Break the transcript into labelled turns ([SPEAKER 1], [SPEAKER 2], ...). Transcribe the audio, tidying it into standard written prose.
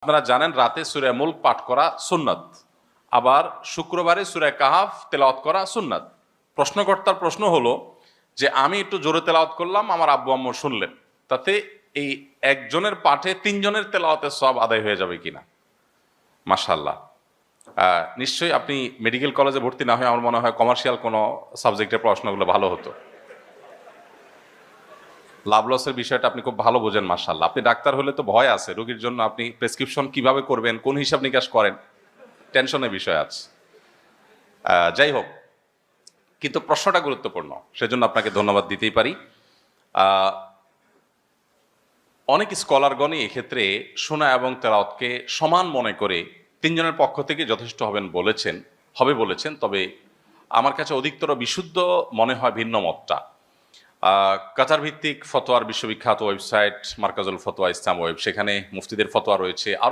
[SPEAKER 1] আপনারা জানেন রাতে সূরা মুলক পাঠ করা সুন্নাত, আবার শুক্রবারে সূরা কাহাফ তেলাওয়াত করা সুন্নাত। প্রশ্নকর্তার প্রশ্ন হলো যে আমি একটু জোরে তেলাওয়াত করলাম, আমার আব্বু আম্মু শুনলেন, তাতে এই একজনের পাঠে তিনজনের তেলাওয়াতের সওয়াব আদায় হয়ে যাবে কিনা? মাশাআল্লাহ। নিশ্চয়ই আপনি মেডিকেল কলেজে ভর্তি না হয়ে আমার মনে হয় কমার্শিয়াল কোনো সাবজেক্টের পড়াশোনাগুলো ভালো হতো। লাভ লসের বিষয়টা আপনি খুব ভালো বোঝেন, মাশাআল্লাহ। আপনি ডাক্তার হলে তো ভয় আছে, রোগীর জন্য আপনি প্রেসক্রিপশন কিভাবে করবেন, কোন হিসাব নিকাশ করেন, টেনশনের বিষয় আছে। যাই হোক, কিন্তু প্রশ্নটা গুরুত্বপূর্ণ, সেজন্য আপনাকে ধন্যবাদ দিতেই পারি। অনেক স্কলারগণই এক্ষেত্রে শোনা এবং তেলাওয়াতকে সমান মনে করে তিনজনের পক্ষ থেকে যথেষ্ট হবে বলেছেন। তবে আমার কাছে অধিকতর বিশুদ্ধ মনে হয় ভিন্ন মতটা। কাতার ভিত্তিক ফতোয়ার বিশ্ববিখ্যাত ওয়েবসাইট মার্কাজুল ফতোয়া ইসলাম ওয়েব, সেখানে মুফতিদের ফতোয়া রয়েছে।